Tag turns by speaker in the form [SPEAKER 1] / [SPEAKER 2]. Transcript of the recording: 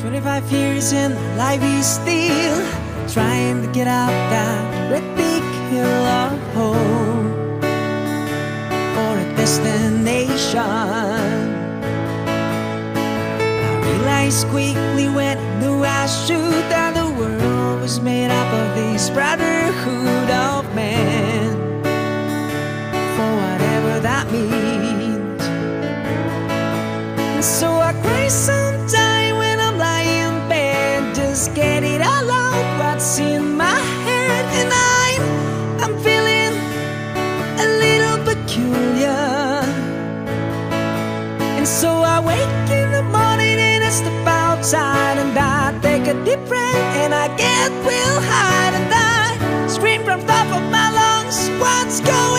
[SPEAKER 1] 25 years and life is still trying to get out that great big hill of hope for a destination. I realized quickly when I knew I should that the world was made up of this brotherhood of men, for whatever that means. And so I cry sometimes when I'm lying in bed, just get it all out what's in my head. And I'm feeling a little peculiar. And so I wake in the morning and I step outside and I take a deep breath and I get real high and I scream from top of my lungs, what's going on?